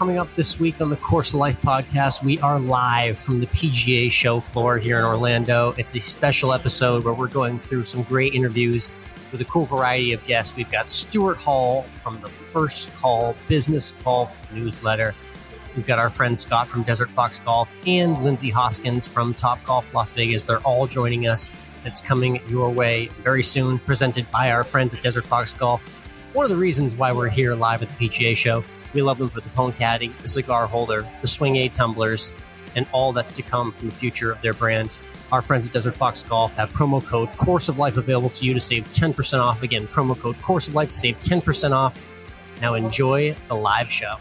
coming up this week on the Course of Life podcast. We are live from the PGA Show floor here in Orlando. It's a special episode where we're going through some great interviews with a cool variety of guests. We've got Stuart Hall from the First Call Business Golf newsletter. We've got our friend Scott from Desert Fox Golf and Lindsay Hoskins from Topgolf Las Vegas. They're all joining us. It's coming your way very soon, presented by our friends at Desert Fox Golf. One of the reasons why we're here live at the PGA Show, we love them for the phone caddy, the cigar holder, the swing aid tumblers, and all that's to come from the future of their brand. Our friends at Desert Fox Golf have promo code Course of Life available to you to save 10% off. Again, promo code Course of Life to save 10% off. Now enjoy the live show.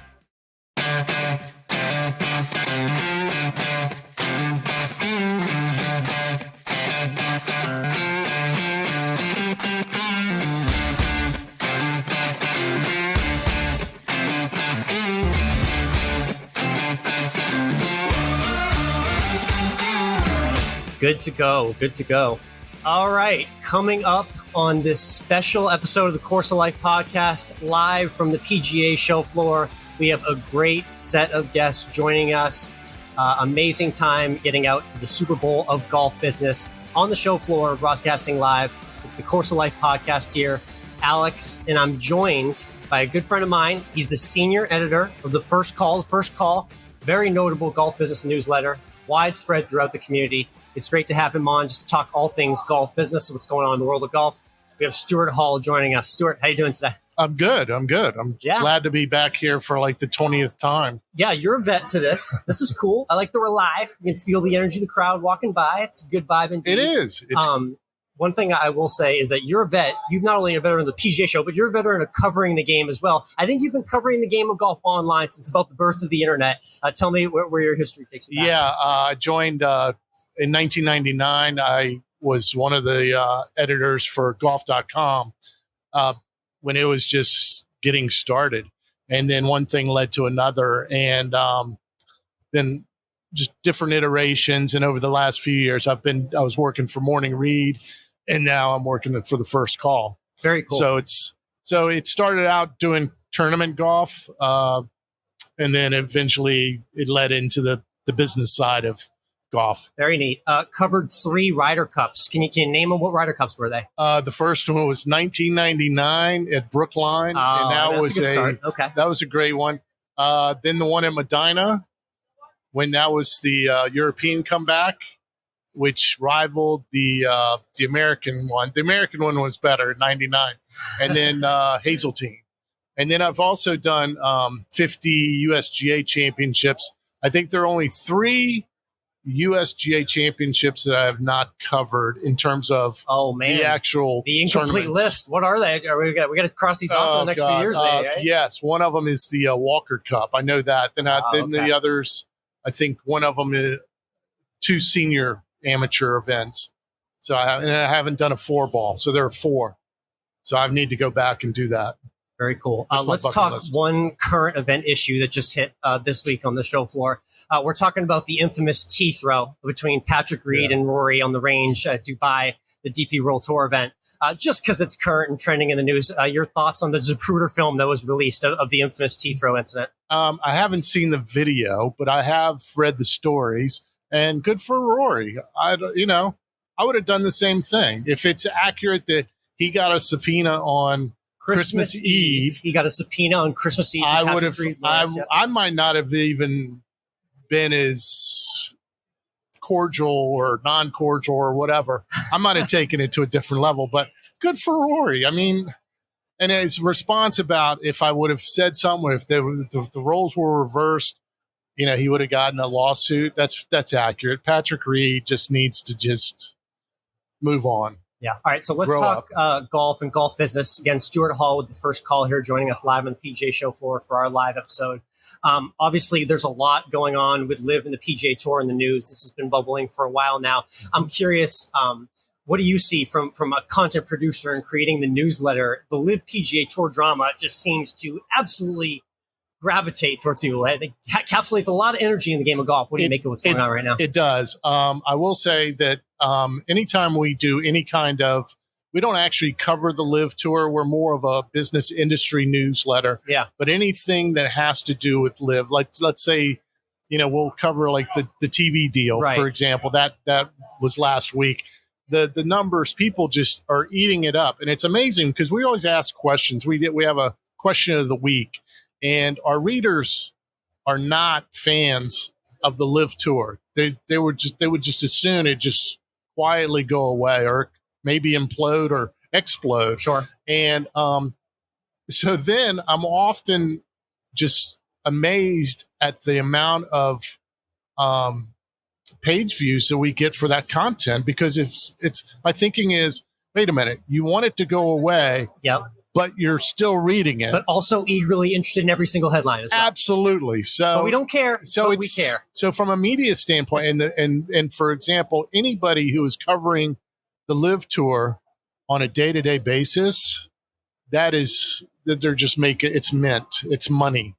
Good to go. Good to go. All right. Coming up on this special episode of the Course of Life podcast, live from the PGA Show floor, we have a great set of guests joining us. Amazing time getting out to the Super Bowl of golf business on the show floor, broadcasting live with the Course of Life podcast here. Alex, and I'm joined by a good friend of mine. He's the senior editor of the First Call. The First Call, very notable golf business newsletter, widespread throughout the community. It's great to have him on just to talk all things golf business, what's going on in the world of golf. We have Stuart Hall joining us. Stuart, how you doing today? I'm good. I'm glad to be back here for like the 20th time. Yeah, you're a vet to this. This is cool. I like that we're live. You can feel the energy of the crowd walking by. It's a good vibe indeed. It is. One thing I will say is that you're a vet. You're not only a veteran of the PGA Show, but you're a veteran of covering the game as well. I think you've been covering the game of golf online since about the birth of the internet. Tell me where your history takes you back. Yeah, I joined in 1999. I was one of the editors for golf.com when it was just getting started. And then one thing led to another. And then just different iterations. And over the last few years, I was working for Morning Read, and now I'm working for the First Call. Very cool. So it started out doing tournament golf, and then eventually it led into the business side of golf. Very neat. Covered 3 Ryder Cups. Can you name them? What Ryder Cups were they? The first one was 1999 at Brookline, and that was that was a great one. Then the one at Medina, when that was the European comeback, which rivaled the American one. The American one was better, 99. And then Hazeltine. And then I've also done 50 USGA championships. I think there are only 3 USGA championships that I have not covered in terms of the actual the incomplete list. What are they? We got to cross these off in the next few years. Maybe, right? Yes, one of them is the Walker Cup. I know that. Then the others, I think one of them is 2 senior amateur events. So I haven't done a 4-ball. So there are 4. So I need to go back and do that. Very cool. Let's talk one current event issue that just hit this week on the show floor. We're talking about the infamous tee throw between Patrick Reed and Rory on the range at Dubai, the DP World Tour event. Just because it's current and trending in the news, your thoughts on the Zapruder film that was released of the infamous tee throw incident? I haven't seen the video, but I have read the stories, and good for Rory. I would have done the same thing. If it's accurate that he got a subpoena on Christmas Eve. He got a subpoena on Christmas Eve. I might not have even been as cordial or non-cordial or whatever. I might have taken it to a different level, but good for Rory. I mean, and his response about if I would have said something, if the roles were reversed, he would have gotten a lawsuit. That's accurate. Patrick Reed just needs to move on. Yeah. All right. So let's talk golf and golf business. Again, Stuart Hall with the First Call here, joining us live on the PGA Show floor for our live episode. Obviously, there's a lot going on with LIV and the PGA Tour in the news. This has been bubbling for a while now. I'm curious, what do you see from a content producer and creating the newsletter? The LIV PGA Tour drama just seems to absolutely gravitate towards you. It encapsulates a lot of energy in the game of golf. What do you make of what's going on right now? It does. I will say that anytime we do any kind of we don't actually cover the Live Tour. We're more of a business industry newsletter. Yeah. But anything that has to do with Live, like let's say, we'll cover like the TV deal, right. for example. That was last week. The numbers, people just are eating it up, and it's amazing because we always ask questions. We have a question of the week, and our readers are not fans of the Live Tour. They would just as soon it just quietly go away or maybe implode or explode. Sure. And so then I'm often just amazed at the amount of page views that we get for that content, because it's my thinking is, wait a minute, you want it to go away. Yep. But you're still reading it. But also eagerly interested in every single headline as well. Absolutely. So but we don't care. So we care. So from a media standpoint, and for example, anybody who is covering the Live Tour on a day-to-day basis, that they're just making it's money.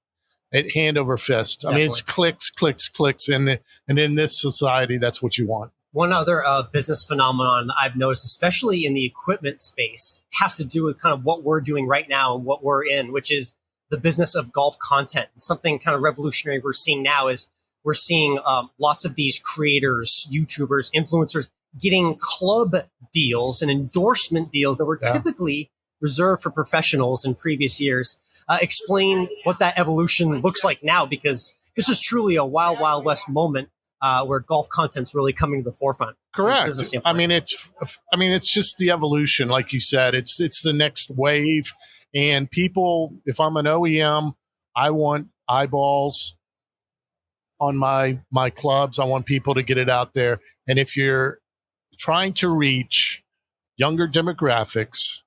Hand over fist. Definitely. I mean, it's clicks, and in this society, that's what you want. One other business phenomenon I've noticed, especially in the equipment space, has to do with kind of what we're doing right now and what we're in, which is the business of golf content. Something kind of revolutionary we're seeing now is we're seeing lots of these creators, YouTubers, influencers getting club deals and endorsement deals that were typically reserved for professionals in previous years. Explain what that evolution looks like now, because this is truly a wild, wild west moment. Where golf content's really coming to the forefront. Correct. I mean, it's just the evolution, like you said. It's the next wave, and people. If I'm an OEM, I want eyeballs on my clubs. I want people to get it out there. And if you're trying to reach younger demographics,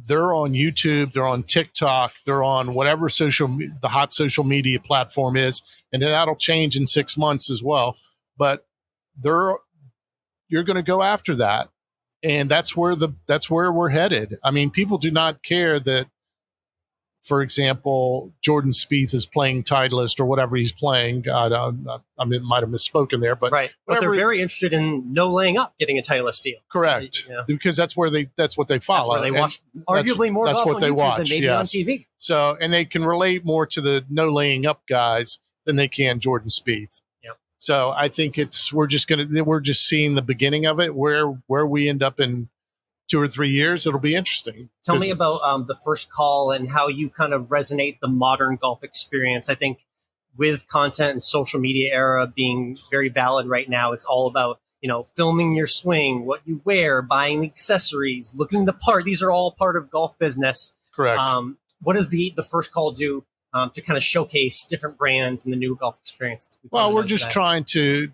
they're on YouTube, they're on TikTok, they're on whatever the hot social media platform is, and then that'll change in 6 months as well. But you're going to go after that, and that's where we're headed. I mean, people do not care that, for example, Jordan Spieth is playing Titleist or whatever he's playing. I might have misspoken there, but right. But they're very interested in no laying up, getting a Titleist deal. Correct, because that's what they follow. That's where they watch arguably more golf on YouTube than maybe on TV. So, and they can relate more to the no laying up guys than they can Jordan Spieth. Yep. So I think we're just seeing the beginning of it. Where we end up in 2 or 3 years, it'll be interesting. Tell me about the first call and how you kind of resonate the modern golf experience. I think with content and social media era being very valid right now, it's all about, filming your swing, what you wear, buying the accessories, looking the part. These are all part of golf business. Correct. What does the first call do to kind of showcase different brands and the new golf experience? Well, we're just trying to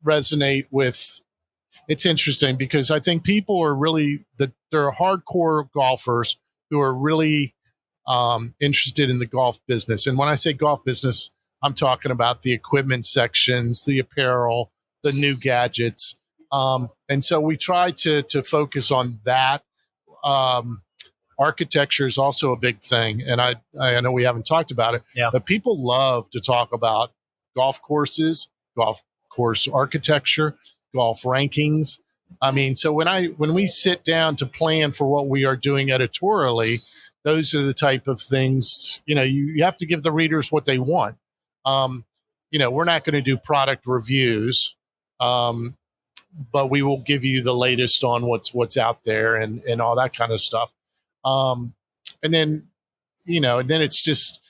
resonate with. It's interesting because I think people are really there are hardcore golfers who are really interested in the golf business. And when I say golf business, I'm talking about the equipment sections, the apparel, the new gadgets. And so we try to focus on that. Architecture is also a big thing. And I know we haven't talked about it, but people love to talk about golf courses, golf course architecture, golf rankings. I mean, so when we sit down to plan for what we are doing editorially, those are the type of things, you have to give the readers what they want. We're not going to do product reviews, but we will give you the latest on what's out there and all that kind of stuff. And then it's just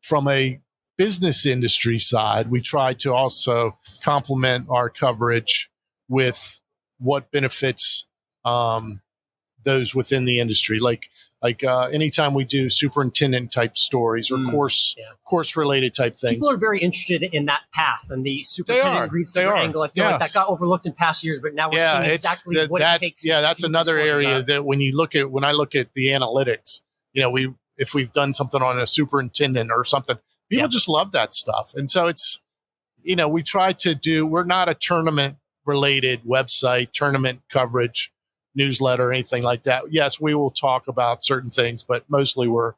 from a business industry side, we try to also complement our coverage with what benefits those within the industry. Like anytime we do superintendent type stories or course related type things. People are very interested in that path and the superintendent greenskeeper angle. I feel like that got overlooked in past years, but now we're seeing exactly what it takes. Yeah, that's another area that when I look at the analytics, if we've done something on a superintendent or something, people just love that stuff. And so it's, we try to we're not a tournament related website, tournament coverage, newsletter, or anything like that. Yes, we will talk about certain things, but mostly we're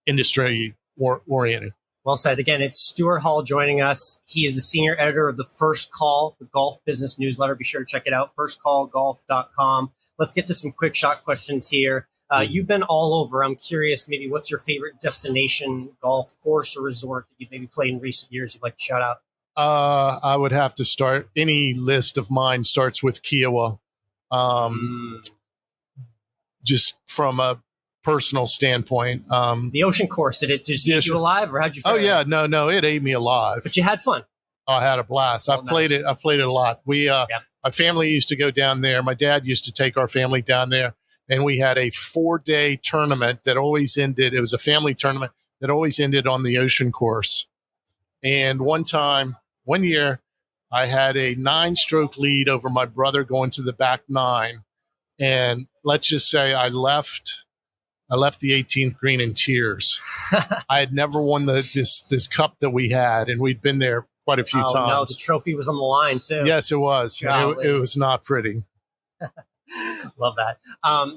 industry oriented. Well said. Again, it's Stuart Hall joining us. He is the senior editor of The First Call, the golf business newsletter. Be sure to check it out, firstcallgolf.com. Let's get to some quick shot questions here. You've been all over. I'm curious, maybe what's your favorite destination, golf course or resort that you've maybe played in recent years you'd like to shout out? I would have to start. Any list of mine starts with Kiowa. Just from a personal standpoint. The ocean course, did it just eat you alive, or how'd you feel? Oh, yeah. No, it ate me alive. But you had fun. Oh, I had a blast. I've played it a lot. My family used to go down there. My dad used to take our family down there, and we had a 4-day tournament that always ended. It was a family tournament that always ended on the ocean course. And one year, I had a 9-stroke lead over my brother going to the back 9. And let's just say I left the 18th green in tears. I had never won this cup that we had, and we'd been there quite a few times. No, the trophy was on the line too. Yes, it was. It was not pretty. Love that.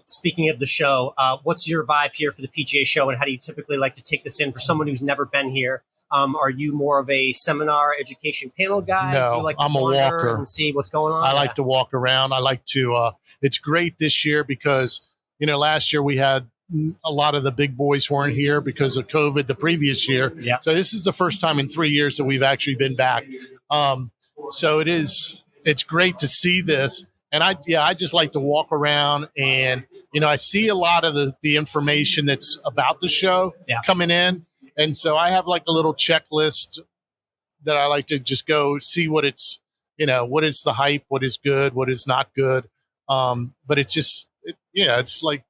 Speaking of the show, what's your vibe here for the PGA Show, and how do you typically like to take this in for someone who's never been here? Are you more of a seminar education panel guy? No, do you like to I'm a walker and see what's going on. I like to walk around. I like to. It's great this year because last year we had a lot of the big boys weren't here because of COVID the previous year. Yeah. So this is the first time in 3 years that we've actually been back. So it's great to see this. And I just like to walk around and, I see a lot of the information that's about the show coming in. And so I have like a little checklist that I like to just go see what it's, what is the hype, what is good, what is not good. But it's just, it's like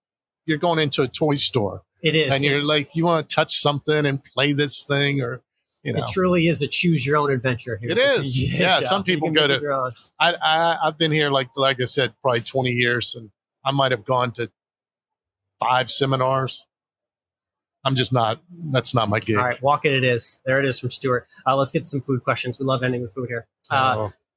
you're going into a toy store. It is. And you're like, you want to touch something and play this thing or, It truly is a choose your own adventure here. It is. Yeah. Some people go to, I've been here, like I said, probably 20 years, and I might have gone to 5 seminars. I'm just not, that's not my gig. All right. Walk it is. There it is from Stuart. Let's get to some food questions. We love ending with food here.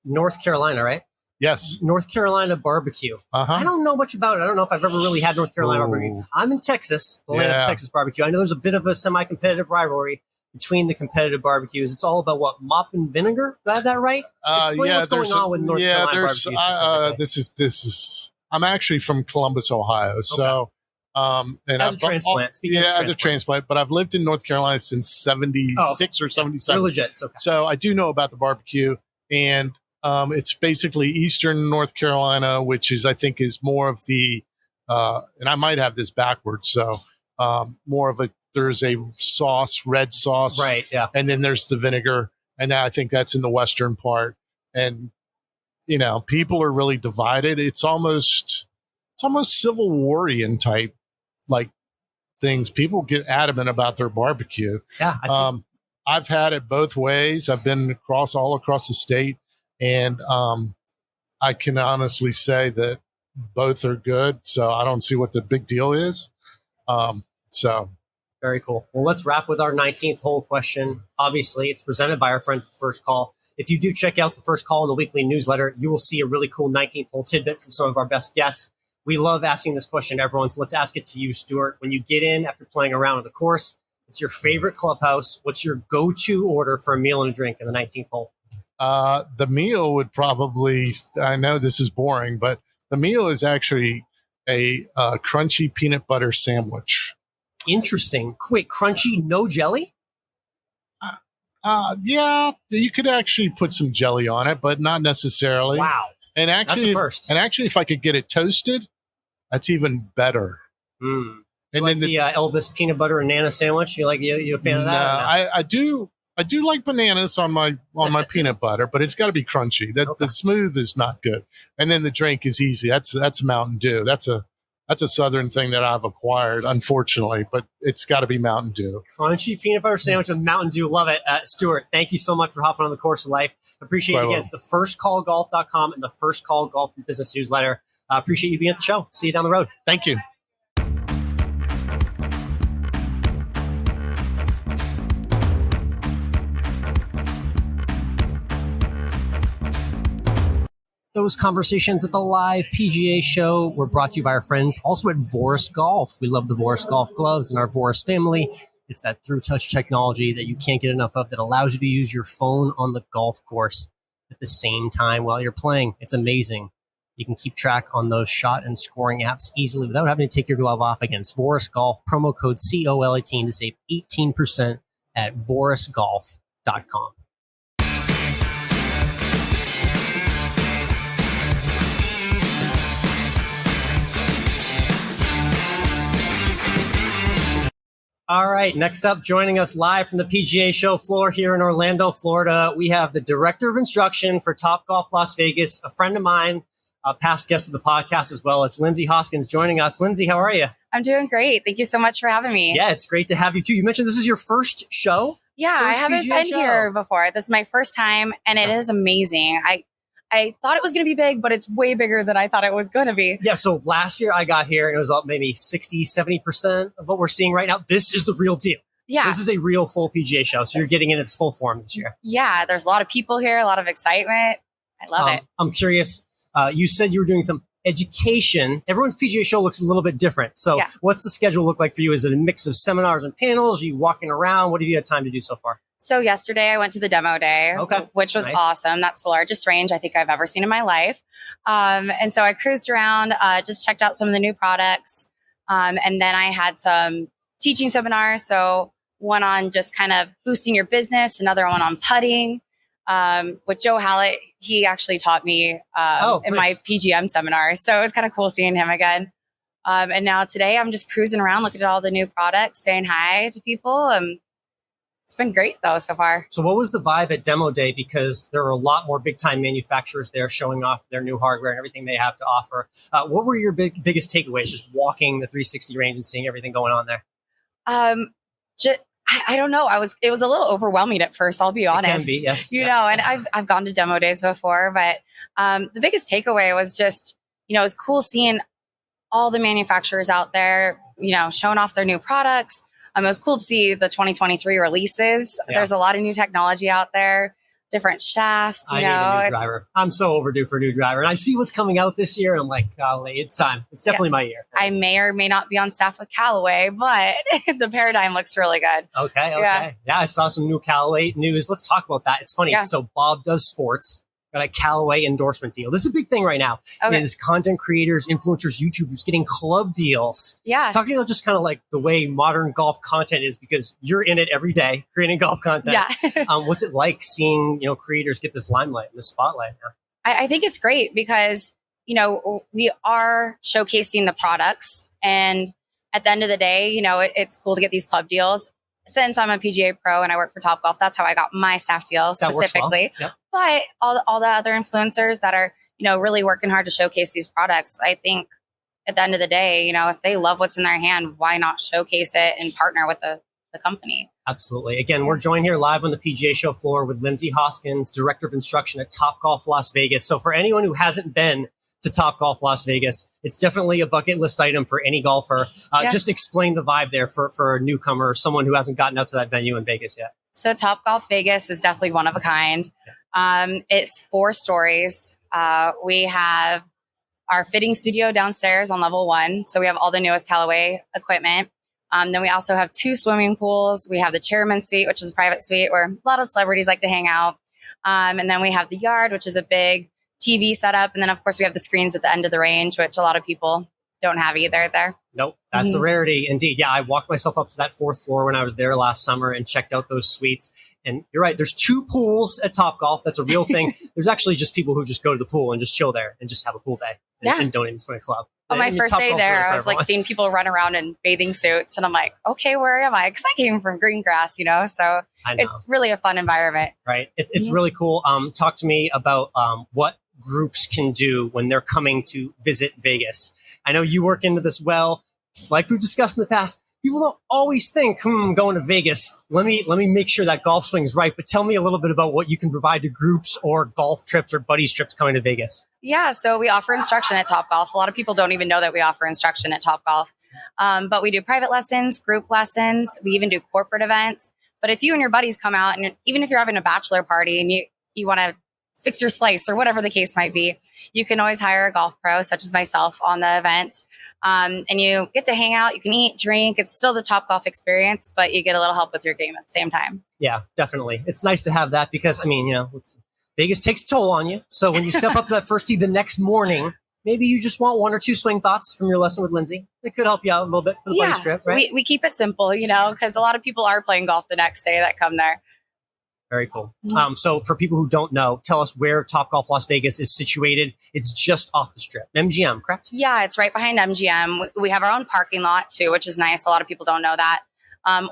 North Carolina, right? Yes. North Carolina barbecue. I don't know much about it. I don't know if I've ever really had North Carolina barbecue. I'm in Texas, the land of Texas barbecue. I know there's a bit of a semi-competitive rivalry between the competitive barbecues. It's all about what, mop and vinegar? Do I have that right? Explain what's going on with North Carolina barbecue specifically. This is. I'm actually from Columbus, Ohio. So, and as a transplant. As a transplant. But I've lived in North Carolina since 76 or 77. You're legit. It's okay. So I do know about the barbecue, and it's basically Eastern North Carolina, which is, I think, is more of the, and I might have this backwards. So more of there's a sauce, red sauce. Right. Yeah. And then there's the vinegar. And I think that's in the Western part. And, people are really divided. It's almost Civil War-ian type, like, things. People get adamant about their barbecue. Yeah. I've had it both ways. I've been all across the state. And I can honestly say that both are good. So I don't see what the big deal is. Very cool. Well, let's wrap with our 19th hole question. Obviously, it's presented by our friends at The First Call. If you do check out The First Call in the weekly newsletter, you will see a really cool 19th hole tidbit from some of our best guests. We love asking this question to everyone, so let's ask it to you, Stuart. When you get in after playing around at the course, it's your favorite clubhouse. What's your go-to order for a meal and a drink in the 19th hole? The meal would probably, I know this is boring, but the meal is actually a crunchy peanut butter sandwich. Interesting. Wait, crunchy, no jelly? Yeah, you could actually put some jelly on it, but not necessarily. Wow. And actually, that's a first. And actually, if I could get it toasted, that's even better. And then the Elvis peanut butter and nana sandwich. You a fan of that? No, I do like bananas on my peanut butter, but it's got to be crunchy. The smooth is not good. And then the drink is easy. That's Mountain Dew. That's a Southern thing that I've acquired, unfortunately, but it's got to be Mountain Dew. Crunchy peanut butter sandwich with Mountain Dew. Love it. Stuart, thank you so much for hopping on the course of life. Appreciate it again. It's thefirstcallgolf.com and the First Call Golf and Business newsletter. Appreciate you being at the show. See you down the road. Thank you. Those conversations at the live PGA show were brought to you by our friends also at Voris Golf. We love the Voris Golf gloves and our Voris family. It's that through touch technology that you can't get enough of that allows you to use your phone on the golf course at the same time while you're playing. It's amazing. You can keep track on those shot and scoring apps easily without having to take your glove off again. Voris Golf, promo code COL18 to save 18% at vorisgolf.com. All right, next up, joining us live from the PGA Show floor here in Orlando, Florida, we have the Director of Instruction for Topgolf Las Vegas, a friend of mine, a past guest of the podcast as well. It's Lindsay Hoskins joining us. Lindsay, how are you? I'm doing great. Thank you so much for having me. Yeah, it's great to have you too. You mentioned this is your first show? Yeah, I haven't been here before. This is my first time, and it is amazing. I thought it was going to be big, but it's way bigger than I thought it was going to be. Yeah, so last year I got here and it was up maybe 60, 70% of what we're seeing right now. This is the real deal. Yeah. This is a real full PGA show, so you're getting in its full form this year. Yeah, there's a lot of people here, a lot of excitement. I love it. I'm curious, you said you were doing some education. Everyone's PGA show looks a little bit different. So what's the schedule look like for you? Is it a mix of seminars and panels? Are you walking around? What have you had time to do so far? So yesterday I went to the demo day, which was awesome. That's the largest range I think I've ever seen in my life. And so I cruised around, just checked out some of the new products. And then I had some teaching seminars. So one on just kind of boosting your business, another one on putting. With Joe Hallett, he actually taught me in my PGM seminar. So it was kind of cool seeing him again. And now today I'm just cruising around, looking at all the new products, saying hi to people. It's been great, though, so far. So what was the vibe at Demo Day? Because there are a lot more big-time manufacturers there showing off their new hardware and everything they have to offer. What were your biggest takeaways, just walking the 360 range and seeing everything going on there? I don't know. It was a little overwhelming at first, I'll be honest. It can be, yes. You know, and I've gone to Demo Days before, but the biggest takeaway was just, it was cool seeing all the manufacturers out there, showing off their new products. It was cool to see the 2023 releases. Yeah. There's a lot of new technology out there, different shafts. I need a new driver. I'm so overdue for a new driver. And I see what's coming out this year. And I'm like, golly, it's time. It's definitely my year. I may or may not be on staff with Callaway, but the Paradigm looks really good. Okay. Yeah, I saw some new Callaway news. Let's talk about that. It's funny. Yeah. So Bob Does Sports got a Callaway endorsement deal. This is a big thing right now. Is content creators, influencers, YouTubers getting club deals. Yeah. Talking about just kind of like the way modern golf content is, because you're in it every day creating golf content. Yeah. What's it like seeing, creators get this limelight and this spotlight now? I think it's great because, we are showcasing the products, and at the end of the day, it's cool to get these club deals. Since I'm a PGA pro and I work for Topgolf, that's how I got my staff deal specifically. Well. Yep. But all the other influencers that are, really working hard to showcase these products, I think at the end of the day, if they love what's in their hand, why not showcase it and partner with the company? Absolutely. Again, we're joined here live on the PGA Show floor with Lindsay Hoskins, Director of Instruction at Topgolf Las Vegas. So for anyone who hasn't been to Topgolf Las Vegas, it's definitely a bucket list item for any golfer. Just explain the vibe there for a newcomer or someone who hasn't gotten out to that venue in Vegas yet. So Topgolf Vegas is definitely one of a kind. It's 4 stories. We have our fitting studio downstairs on level 1. So we have all the newest Callaway equipment. Then we also have 2 swimming pools. We have the chairman's suite, which is a private suite where a lot of celebrities like to hang out. And then we have the yard, which is a big TV setup. And then, of course, we have the screens at the end of the range, which a lot of people don't have either there. Nope. That's a rarity indeed. Yeah, I walked myself up to that 4th floor when I was there last summer and checked out those suites. And you're right. There's 2 pools at Topgolf. That's a real thing. There's actually just people who just go to the pool and just chill there and just have a pool day and don't even swim a club. On my first day there, I was like seeing people run around in bathing suits. And I'm like, okay, where am I? Because I came from green grass, so it's really a fun environment. Right. It's really cool. Talk to me about what groups can do when they're coming to visit Vegas. I know you work into this well. Like we've discussed in the past, people don't always think, going to Vegas, let me make sure that golf swing is right. But tell me a little bit about what you can provide to groups or golf trips or buddies trips coming to Vegas. Yeah, so we offer instruction at Topgolf. A lot of people don't even know that we offer instruction at Topgolf. But we do private lessons, group lessons. We even do corporate events. But if you and your buddies come out, and even if you're having a bachelor party and you want to fix your slice or whatever the case might be, you can always hire a golf pro such as myself on the event. And you get to hang out. You can eat, drink. It's still the Topgolf experience, but you get a little help with your game at the same time. Yeah, definitely. It's nice to have that because, I mean, Vegas takes a toll on you. So when you step up to that first tee the next morning, maybe you just want 1 or 2 swing thoughts from your lesson with Lindsay. It could help you out a little bit for the buddy strip, right? We keep it simple, because a lot of people are playing golf the next day that come there. Very cool. So for people who don't know, tell us where Topgolf Las Vegas is situated. It's just off the strip. MGM, correct? Yeah, it's right behind MGM. We have our own parking lot too, which is nice. A lot of people don't know that.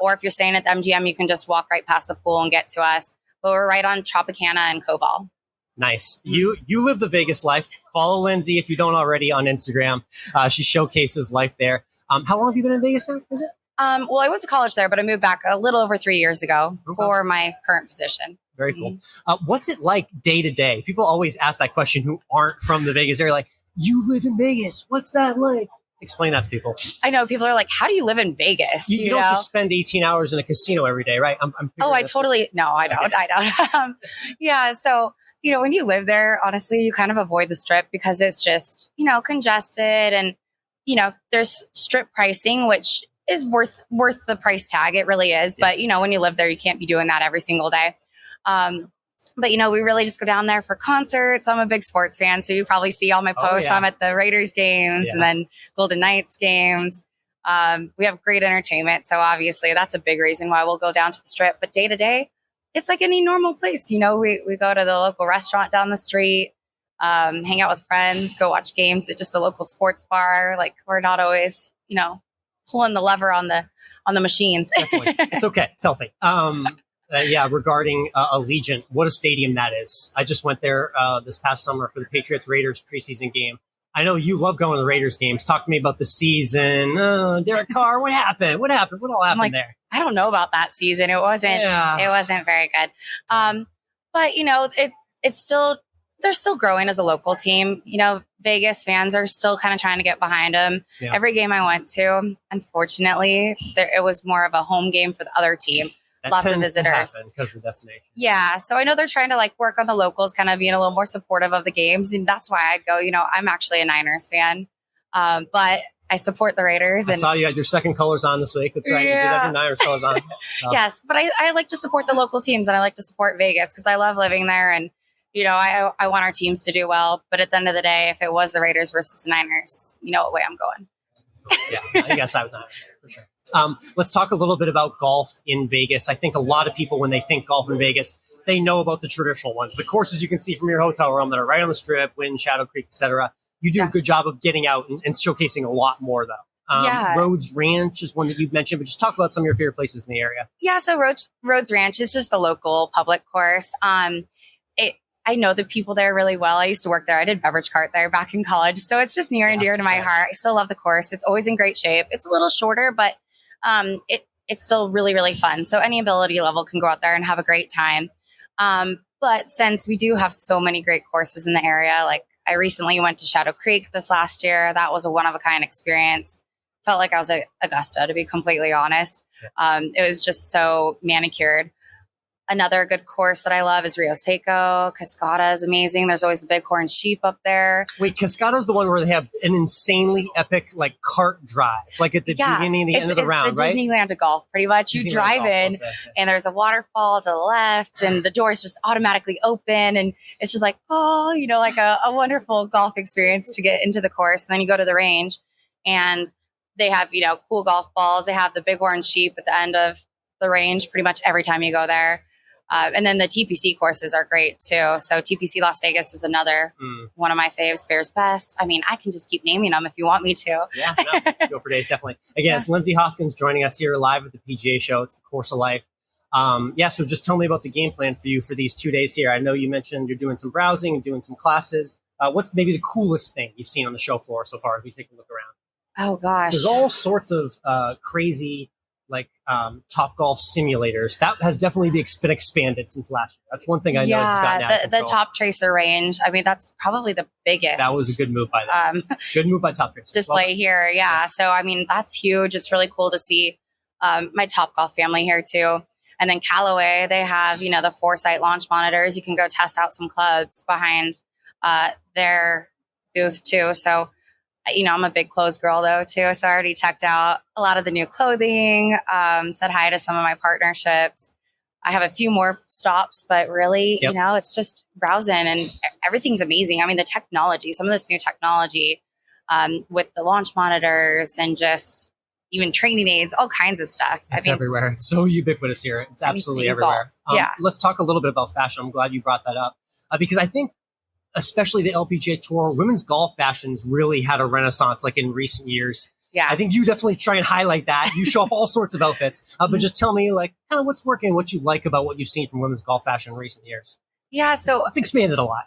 Or if you're staying at the MGM, you can just walk right past the pool and get to us. But we're right on Tropicana and Koval. Nice. You live the Vegas life. Follow Lindsay if you don't already on Instagram. She showcases life there. How long have you been in Vegas now? Is it? Well, I went to college there, but I moved back a little over 3 years ago for my current position. Very cool. What's it like day to day? People always ask that question who aren't from the Vegas area. Like, you live in Vegas. What's that like? Explain that to people. I know people are like, how do you live in Vegas? You don't just spend 18 hours in a casino every day, right? I totally, no, I don't. I don't. Yeah. So, when you live there, honestly, you kind of avoid the strip because it's just, congested and, there's strip pricing, which is worth the price tag. It really is. Yes. But, when you live there, you can't be doing that every single day. But, we really just go down there for concerts. I'm a big sports fan, so you probably see all my posts. I'm at the Raiders games and then Golden Knights games. We have great entertainment. So obviously that's a big reason why we'll go down to the strip. But day to day, it's like any normal place. We go to the local restaurant down the street, hang out with friends, go watch games at just a local sports bar. Like we're not always, pulling the lever on the machines. Definitely. It's okay. It's healthy. Regarding Allegiant, what a stadium that is. I just went there this past summer for the Patriots-Raiders preseason game. I know you love going to the Raiders games. Talk to me about the season. Derek Carr, what happened? What happened? What all happened there? I don't know about that season. It wasn't very good. But it's still, they're still growing as a local team. Vegas fans are still kind of trying to get behind them. Yeah. Every game I went to, unfortunately, it was more of a home game for the other team. Lots of visitors because of the destination. Yeah. So I know they're trying to work on the locals, kind of being a little more supportive of the games. And that's why I'd go, I'm actually a Niners fan. But I support the Raiders. I saw you had your second colors on this week. That's right. Yeah. You did have your Niners colors on. So. Yes. But I like to support the local teams and I like to support Vegas because I love living there. And, I want our teams to do well. But at the end of the day, if it was the Raiders versus the Niners, you know what way I'm going. Yeah. I guess I was Niners for sure. Let's talk a little bit about golf in Vegas. I think a lot of people, when they think golf in Vegas, they know about the traditional ones. The courses you can see from your hotel room that are right on the strip, Wind, Shadow Creek, etc. You do a good job of getting out and showcasing a lot more, though. Rhodes Ranch is one that you've mentioned, but just talk about some of your favorite places in the area. Yeah, so Rhodes Ranch is just a local public course. I know the people there really well. I used to work there. I did beverage cart there back in college. So it's just near and dear to my heart. I still love the course. It's always in great shape. It's a little shorter, but it's still really, really fun. So any ability level can go out there and have a great time. But since we do have so many great courses in the area, like I recently went to Shadow Creek this last year. That was a one-of-a-kind experience. Felt like I was at Augusta, to be completely honest. It was just so manicured. Another good course that I love is Rio Seco. Cascada is amazing. There's always the Bighorn Sheep up there. Wait, Cascada is the one where they have an insanely epic cart drive, at the beginning and the end of the round, right? Disneyland of golf, pretty much. You drive in and there's a waterfall to the left and the doors just automatically open. And it's just a wonderful golf experience to get into the course. And then you go to the range and they have, cool golf balls. They have the Bighorn Sheep at the end of the range pretty much every time you go there. And then the TPC courses are great too. So TPC Las Vegas is another one of my faves. Bears Best. I mean, I can just keep naming them if you want me to. Yeah, no, go for days, definitely. Again, It's Lindsay Hoskins joining us here live at the PGA Show. It's the course of life. So just tell me about the game plan for you for these 2 days here. I know you mentioned you're doing some browsing and doing some classes. What's maybe the coolest thing you've seen on the show floor so far as we take a look around? Oh, gosh. There's all sorts of crazy Topgolf simulators. That has definitely been expanded since last year. That's one thing I know has gotten out of control. The Top Tracer range. I mean, that's probably the biggest. That was a good move by them. Good move by Top Tracer. Display here. Yeah. So, I mean, that's huge. It's really cool to see my Topgolf family here too. And then Callaway, they have, the Foresight launch monitors. You can go test out some clubs behind their booth too. So I'm a big clothes girl though too. So I already checked out a lot of the new clothing, said hi to some of my partnerships. I have a few more stops, but really, it's just browsing and everything's amazing. I mean, the technology, some of this new technology with the launch monitors and just even training aids, all kinds of stuff. It's everywhere. It's so ubiquitous here. It's absolutely everywhere. Let's talk a little bit about fashion. I'm glad you brought that up because I think especially the LPGA Tour, women's golf fashions really had a renaissance like in recent years. Yeah. I think you definitely try and highlight that. You show off all sorts of outfits, but just tell me like kind of what's working, what you like about what you've seen from women's golf fashion in recent years. Yeah. So it's expanded a lot.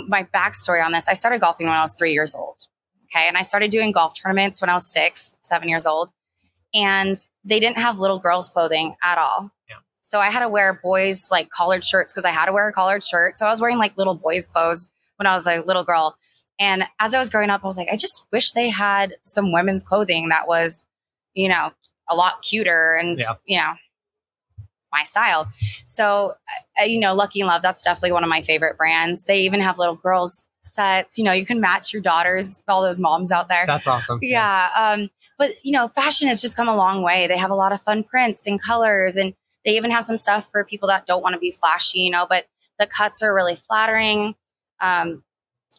My backstory on this, I started golfing when I was 3 years old. Okay. And I started doing golf tournaments when I was 6, 7 years old. And they didn't have little girls' clothing at all. Yeah. So I had to wear boys like collared shirts because I had to wear a collared shirt. So I was wearing like little boys' clothes when I was a little girl. And as I was growing up, I was like, I just wish they had some women's clothing that was, a lot cuter and, my style. So, Lucky and Love, that's definitely one of my favorite brands. They even have little girls sets, you can match your daughters, all those moms out there. That's awesome. Yeah. But, fashion has just come a long way. They have a lot of fun prints and colors, and they even have some stuff for people that don't want to be flashy, but the cuts are really flattering.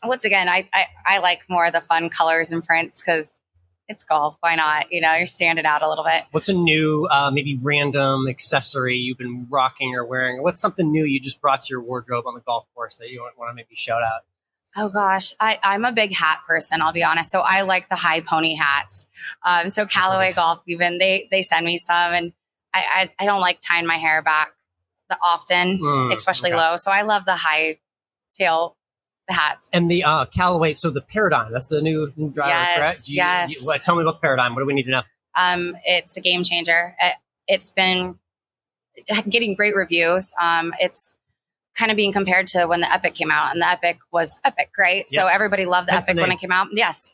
Once again, I like more of the fun colors and prints because it's golf. Why not? You're standing out a little bit. What's a new, maybe random accessory you've been rocking or wearing? What's something new you just brought to your wardrobe on the golf course that you want to maybe shout out? Oh gosh, I'm a big hat person, I'll be honest. So I like the high pony hats. So Callaway Golf, even they send me some, and I don't like tying my hair back that often, especially low. So I love the high tail hats. And the Callaway, so the Paradigm, that's the new driver, correct? Yes. Tell me about the Paradigm. What do we need to know? It's a game changer. It's been getting great reviews. It's kind of being compared to when the Epic came out, and the Epic was epic, right? Yes. So everybody loved the Epic when it came out. Yes.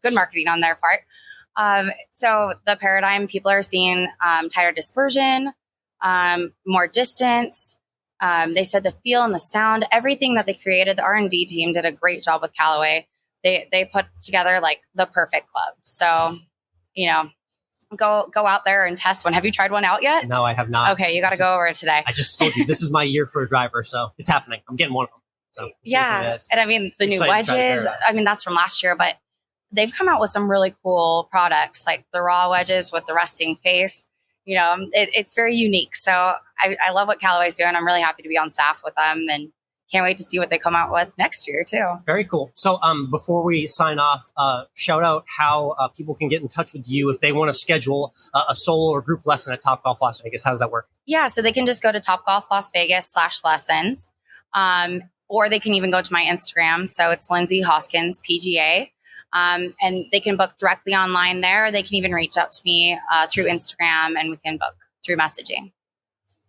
Good marketing on their part. So the Paradigm, people are seeing tighter dispersion, more distance. They said the feel and the sound, everything that they created, the R&D team did a great job with Callaway. They put together like the perfect club. So, go out there and test one. Have you tried one out yet? No, I have not. Okay, you got to go over it today. I just told you, this is my year for a driver, so it's happening. I'm getting one of them. So yeah, and I mean, the new wedges, that's from last year, but they've come out with some really cool products, like the raw wedges with the resting face. It's very unique. So I love what Callaway's doing. I'm really happy to be on staff with them, and can't wait to see what they come out with next year too. Very cool. So before we sign off, shout out how people can get in touch with you if they want to schedule a solo or group lesson at Topgolf Las Vegas. How does that work? Yeah, so they can just go to Topgolf Las Vegas /lessons, or they can even go to my Instagram. So it's Lindsay Hoskins PGA. And they can book directly online there. They can even reach out to me through Instagram, and we can book through messaging.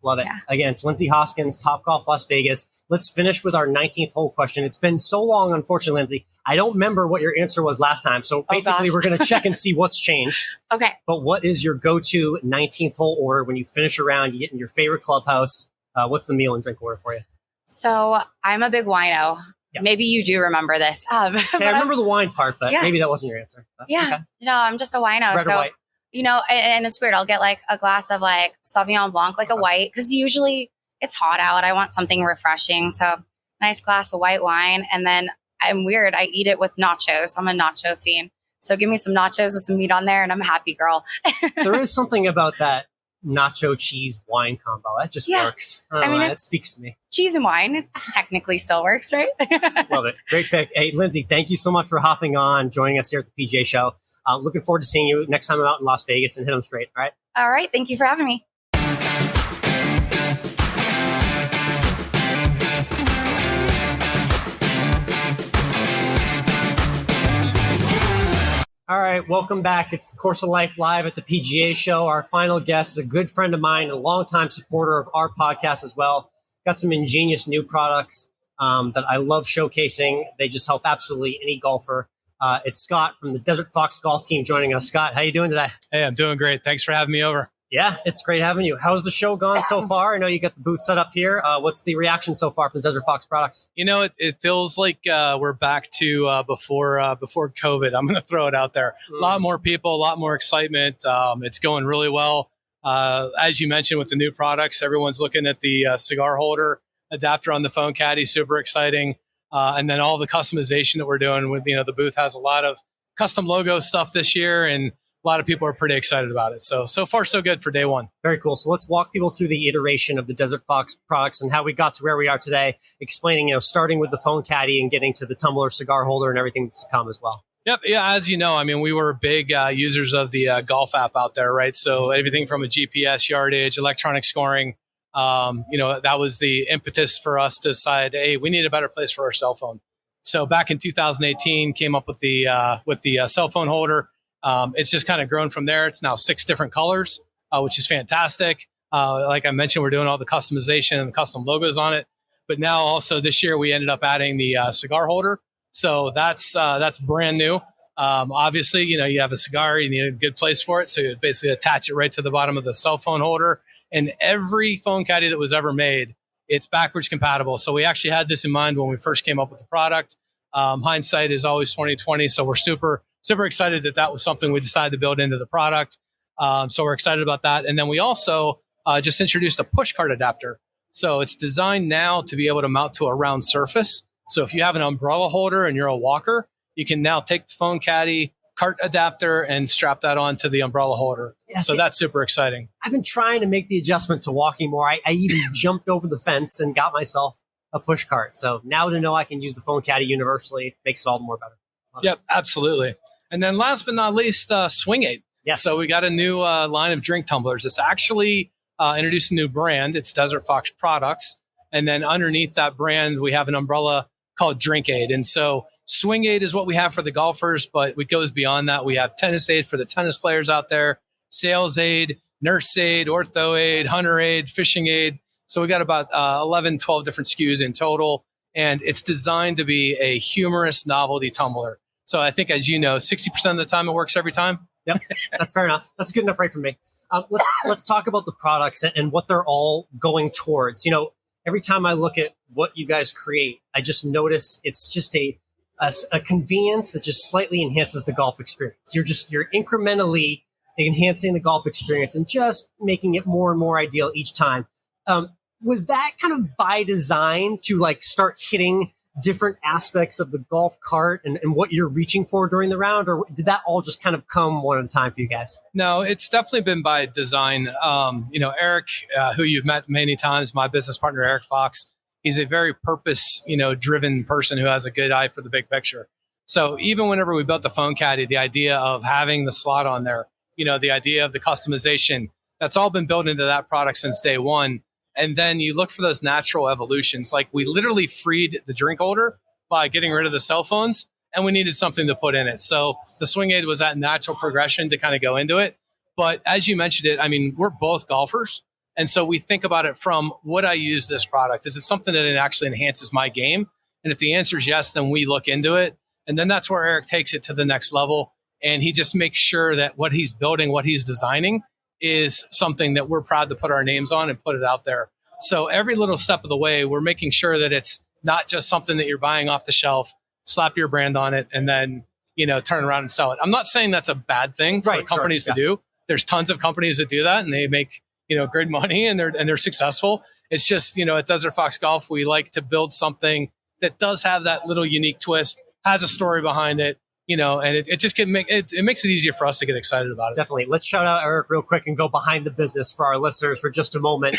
Love it. Yeah. Again, it's Lindsay Hoskins, Topgolf Las Vegas. Let's finish with our 19th hole question. It's been so long, unfortunately, Lindsay. I don't remember what your answer was last time. So basically, we're going to check and see what's changed. Okay. But what is your go-to 19th hole order when you finish a round, you get in your favorite clubhouse? What's the meal and drink order for you? So I'm a big wino. Yep. Maybe you do remember this. Okay, I remember the wine part, but maybe that wasn't your answer. Yeah. Okay. No, I'm just a wino. Red or white? And it's weird. I'll get like a glass of like Sauvignon Blanc, like a white, because usually it's hot out. I want something refreshing. So nice glass of white wine. And then I'm weird. I eat it with nachos. I'm a nacho fiend. So give me some nachos with some meat on there and I'm a happy girl. There is something about that nacho cheese wine combo. That just works. That speaks to me. Cheese and wine technically still works, right? Love it. Great pick. Hey, Lindsay, thank you so much for hopping on, joining us here at the PGA Show. Looking forward to seeing you next time I'm out in Las Vegas and hit them straight. All right. All right. Thank you for having me. All right, welcome back. It's the Course of Life live at the PGA Show. Our final guest is a good friend of mine and a longtime supporter of our podcast as well. Got some ingenious new products that I love showcasing. They just help absolutely any golfer. It's Scott from the Desert Fox Golf Team joining us. Scott, how you doing today? Hey, I'm doing great. Thanks for having me over. Yeah, it's great having you. How's the show gone so far? I know you got the booth set up here. What's the reaction so far for the Desert Fox products? It feels like we're back to before COVID. I'm going to throw it out there. A lot more people, a lot more excitement. It's going really well. As you mentioned with the new products, everyone's looking at the cigar holder adapter on the phone caddy. Super exciting. And then all the customization that we're doing with, the booth has a lot of custom logo stuff this year, and a lot of people are pretty excited about it. So far, so good for day one. Very cool. So let's walk people through the iteration of the Desert Fox products and how we got to where we are today, explaining, starting with the phone caddy and getting to the tumbler, cigar holder, and everything that's to come as well. Yep. Yeah. As you know, we were big users of the golf app out there, right? So everything from a GPS, yardage, electronic scoring, that was the impetus for us to decide, hey, we need a better place for our cell phone. So back in 2018, came up with the cell phone holder. It's just kind of grown from there. It's now 6 different colors, which is fantastic. Like I mentioned, we're doing all the customization and the custom logos on it. But now also this year, we ended up adding the cigar holder. So that's brand new. Obviously, you have a cigar, you need a good place for it. So you basically attach it right to the bottom of the cell phone holder. And every phone caddy that was ever made, it's backwards compatible. So we actually had this in mind when we first came up with the product. Hindsight is always 2020. So we're super excited that was something we decided to build into the product. So we're excited about that. And then we also just introduced a push cart adapter. So it's designed now to be able to mount to a round surface. So if you have an umbrella holder and you're a walker, you can now take the phone caddy, cart adapter, and strap that onto the umbrella holder. Yeah, so that's super exciting. I've been trying to make the adjustment to walking more. I even jumped over the fence and got myself a push cart. So now to know I can use the phone caddy universally makes it all the more better. Yep, absolutely. And then last but not least, Swing Aid. Yes. So we got a new line of drink tumblers. It's actually introduced a new brand. It's Desert Fox Products. And then underneath that brand, we have an umbrella called Drink Aid. And so Swing Aid is what we have for the golfers, but it goes beyond that. We have Tennis Aid for the tennis players out there, Sales Aid, Nurse Aid, Ortho Aid, Hunter Aid, Fishing Aid. So we got about 11, 12 different SKUs in total. And it's designed to be a humorous novelty tumbler. So I think, as you know, 60% of the time it works every time. Yep, that's fair enough. That's good enough right from me. Let's talk about the products and what they're all going towards. Every time I look at what you guys create, I just notice it's just a convenience that just slightly enhances the golf experience. You're incrementally enhancing the golf experience and just making it more and more ideal each time. Was that kind of by design to start hitting different aspects of the golf cart and what you're reaching for during the round, or did that all just kind of come one at a time for you guys? No, it's definitely been by design. Eric, who you've met many times, my business partner, Eric Fox, he's a very purpose, driven person who has a good eye for the big picture. So even whenever we built the phone caddy, the idea of having the slot on there, the idea of the customization, that's all been built into that product since day one. And then you look for those natural evolutions. Like we literally freed the drink holder by getting rid of the cell phones, and we needed something to put in it. So the Swing Aid was that natural progression to kind of go into it. But as you mentioned it, we're both golfers. And so we think about it from, would I use this product? Is it something that it actually enhances my game? And if the answer is yes, then we look into it. And then that's where Eric takes it to the next level. And he just makes sure that what he's building, what he's designing, is something that we're proud to put our names on and put it out there. So every little step of the way, we're making sure that it's not just something that you're buying off the shelf, slap your brand on it, and then, turn around and sell it. I'm not saying that's a bad thing for companies to do. There's tons of companies that do that and they make, great money and they're successful. It's just, at Desert Fox Golf, we like to build something that does have that little unique twist, has a story behind it, and it just it makes it easier for us to get excited about it. Definitely. Let's shout out Eric real quick and go behind the business for our listeners for just a moment.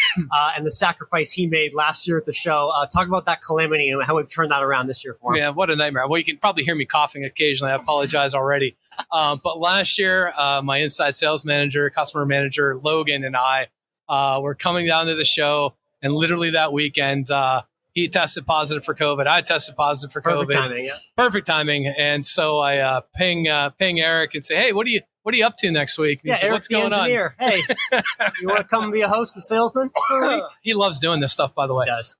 And the sacrifice he made last year at the show. Talk about that calamity and how we've turned that around this year for him. Yeah, what a nightmare. Well, you can probably hear me coughing occasionally. I apologize already. But last year, my inside sales manager, customer manager, Logan, and I were coming down to the show. And literally that weekend, he tested positive for COVID. I tested positive for COVID. Perfect timing, yeah. Perfect timing. And so I ping Eric and say, hey, what are you up to next week? And yeah, said, Eric's what's going engineer. On? Hey, you want to come and be a host and salesman for a week? He loves doing this stuff, by the way. He does.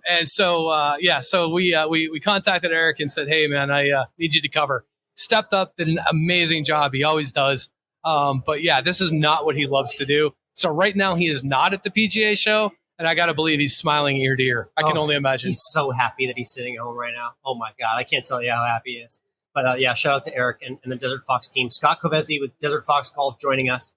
And so, so we contacted Eric and said, hey, man, I need you to cover. Stepped up, did an amazing job. He always does. But yeah, this is not what he loves to do. So right now he is not at the PGA Show, and I got to believe he's smiling ear to ear. I can only imagine. He's so happy that he's sitting at home right now. Oh my God, I can't tell you how happy he is. But shout out to Eric and the Desert Fox team. Scott Kovesdy with Desert Fox Golf joining us.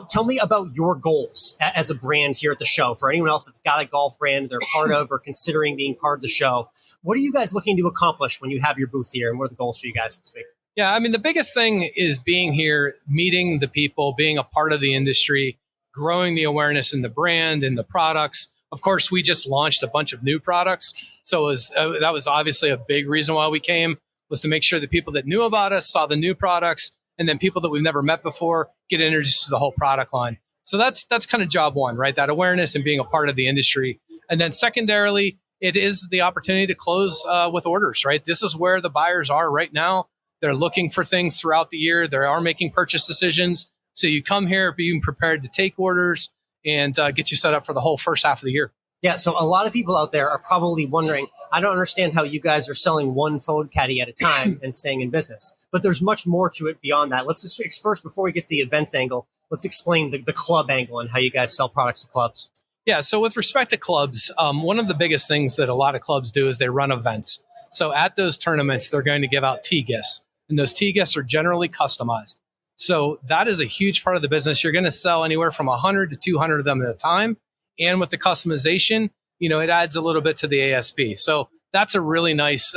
Tell me about your goals as a brand here at the show. For anyone else that's got a golf brand they're part of or considering being part of the show, what are you guys looking to accomplish when you have your booth here, and what are the goals for you guys this week? Yeah, I mean, the biggest thing is being here, meeting the people, being a part of the industry, growing the awareness in the brand and the products. Of course, we just launched a bunch of new products. So that was obviously a big reason why we came, was to make sure the people that knew about us saw the new products, and then people that we've never met before get introduced to the whole product line. So that's kind of job one, right? That awareness and being a part of the industry. And then secondarily, it is the opportunity to close with orders, right? This is where the buyers are right now. They're looking for things throughout the year. They are making purchase decisions. So you come here being prepared to take orders and get you set up for the whole first half of the year. Yeah, so a lot of people out there are probably wondering, I don't understand how you guys are selling one phone caddy at a time and staying in business. But there's much more to it beyond that. Let's just first, before we get to the events angle, let's explain the club angle and how you guys sell products to clubs. Yeah, so with respect to clubs, one of the biggest things that a lot of clubs do is they run events. So at those tournaments, they're going to give out tee gifts. And those tee gifts are generally customized. So that is a huge part of the business. You're going to sell anywhere from 100 to 200 of them at a time. And with the customization, it adds a little bit to the ASP. So that's a really nice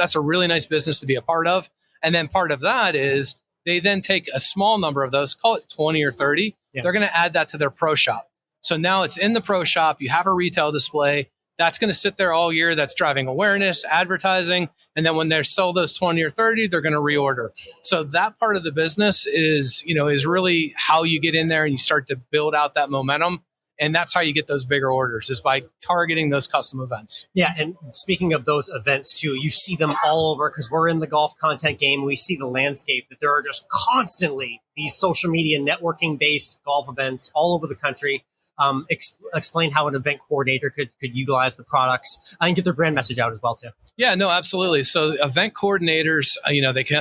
business to be a part of. And then part of that is they then take a small number of those, call it 20 or 30. Yeah. They're going to add that to their pro shop. So now it's in the pro shop. You have a retail display that's going to sit there all year. That's driving awareness, advertising. And then when they sell those 20 or 30, they're going to reorder. So that part of the business is really how you get in there and you start to build out that momentum. And that's how you get those bigger orders, is by targeting those custom events. Yeah, and speaking of those events too, you see them all over, because we're in the golf content game. We see the landscape that there are just constantly these social media networking-based golf events all over the country. Explain how an event coordinator could utilize the products and get their brand message out as well too. Yeah, no, absolutely. So event coordinators,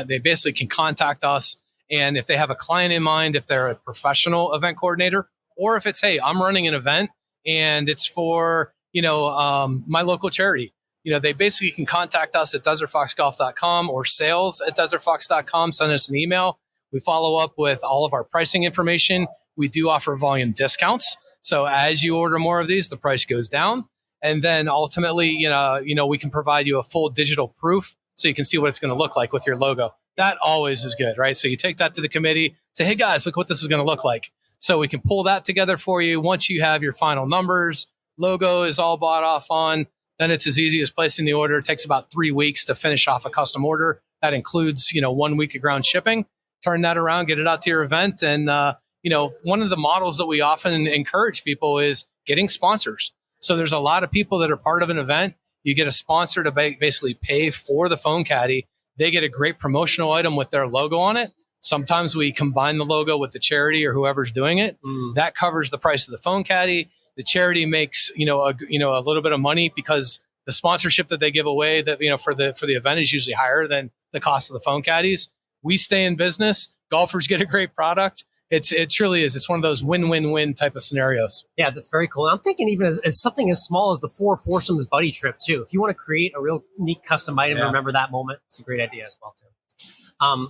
they basically can contact us, and if they have a client in mind, if they're a professional event coordinator, or if it's, hey, I'm running an event and it's for, my local charity, they basically can contact us at desertfoxgolf.com or sales@desertfox.com. Send us an email. We follow up with all of our pricing information. We do offer volume discounts. So as you order more of these, the price goes down. And then ultimately, we can provide you a full digital proof so you can see what it's going to look like with your logo. That always is good, right? So you take that to the committee, say, hey guys, look what this is going to look like. So we can pull that together for you. Once you have your final numbers, logo is all bought off on, then it's as easy as placing the order. It takes about 3 weeks to finish off a custom order. That includes, 1 week of ground shipping. Turn that around, get it out to your event. And, one of the models that we often encourage people is getting sponsors. So there's a lot of people that are part of an event. You get a sponsor to basically pay for the phone caddy. They get a great promotional item with their logo on it. Sometimes we combine the logo with the charity or whoever's doing it. That covers the price of the phone caddy. The charity makes, a little bit of money because the sponsorship that they give away that, for the event is usually higher than the cost of the phone caddies. We stay in business. Golfers get a great product. It truly is. It's one of those win-win-win type of scenarios. Yeah, that's very cool. I'm thinking even as something as small as the 4 foursomes buddy trip too. If you want to create a real unique custom item to remember that moment, it's a great idea as well too.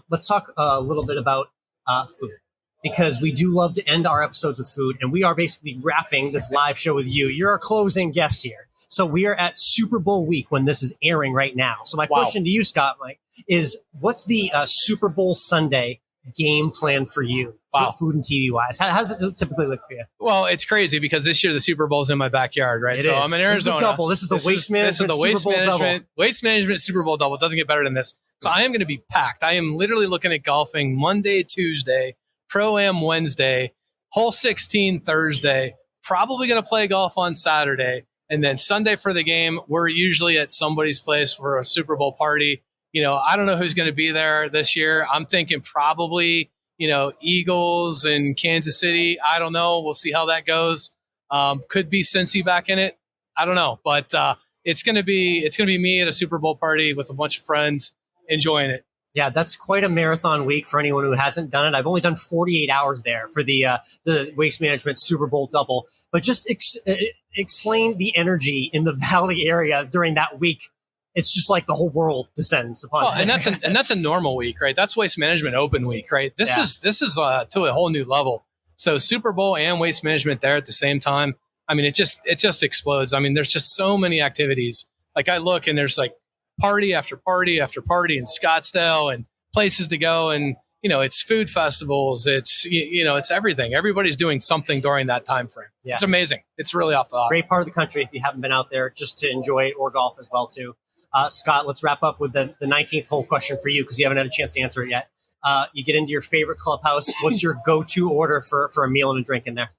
Let's talk a little bit about food, because we do love to end our episodes with food, and we are basically wrapping this live show with you. You're our closing guest here. So we are at Super Bowl week when this is airing right now. So my question to you, Scott, Mike, is what's the Super Bowl Sunday game plan for you, food and TV wise? How does it typically look for you? Well, it's crazy because this year the Super Bowl's in my backyard, right? So I'm in Arizona. This is the Waste Management Super Bowl double. It doesn't get better than this. So I am going to be packed. I am literally looking at golfing Monday, Tuesday, Pro-Am Wednesday, hole 16 Thursday, probably going to play golf on Saturday. And then Sunday for the game, we're usually at somebody's place for a Super Bowl party. I don't know who's going to be there this year. I'm thinking probably, Eagles and Kansas City. I don't know. We'll see how that goes. Could be Cincy back in it. I don't know. But it's going to be me at a Super Bowl party with a bunch of friends enjoying it. Yeah, that's quite a marathon week for anyone who hasn't done it. I've only done 48 hours there for the Waste Management Super Bowl double. But just explain the energy in the Valley area during that week. It's just like the whole world descends upon. Oh, and that's a normal week, right? That's Waste Management Open Week, right? This is to a whole new level. So Super Bowl and Waste Management there at the same time. I mean, it just explodes. I mean, there's just so many activities. Like I look and there's like party after party after party in Scottsdale and places to go. And, it's food festivals. It's, it's everything. Everybody's doing something during that time frame. Yeah. It's amazing. It's really off the hop. Great part of the country if you haven't been out there just to enjoy it or golf as well, too. Scott, let's wrap up with the 19th hole question for you because you haven't had a chance to answer it yet. You get into your favorite clubhouse. What's your go-to order for a meal and a drink in there?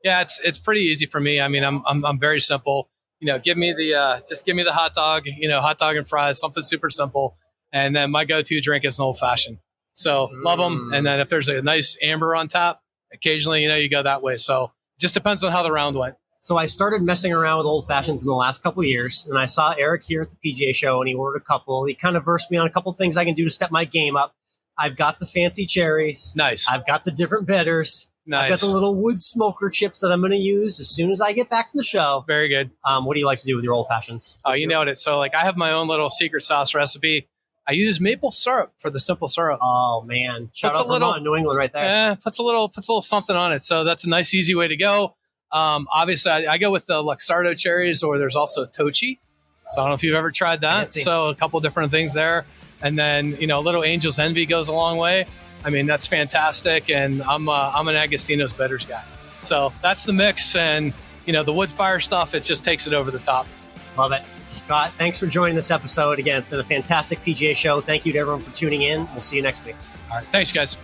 Yeah, it's pretty easy for me. I mean, I'm very simple. Give me the hot dog, hot dog and fries, something super simple. And then my go-to drink is an old fashioned. So love them. And then if there's a nice amber on tap, occasionally, you go that way. So it just depends on how the round went. So I started messing around with old fashions in the last couple of years, and I saw Eric here at the PGA Show, and he ordered a couple. He kind of versed me on a couple of things I can do to step my game up. I've got the fancy cherries. Nice. I've got the different bitters. Nice. I've got the little wood smoker chips that I'm going to use as soon as I get back from the show. Very good. What do you like to do with your old fashions? Oh, you nailed it. So I have my own little secret sauce recipe. I use maple syrup for the simple syrup. Oh man, shout out Vermont, New England, right there. Yeah, puts a little something on it. So that's a nice, easy way to go. Obviously, I go with the Luxardo cherries, or there's also Tochi. So I don't know if you've ever tried that. Fancy. So a couple different things there, and then a little Angel's Envy goes a long way. I mean, that's fantastic, and I'm an Agostino's bitters guy. So that's the mix, and the wood fire stuff. It just takes it over the top. Love it. Scott, thanks for joining this episode. Again, it's been a fantastic PGA show. Thank you to everyone for tuning in. We'll see you next week. All right. Thanks, guys.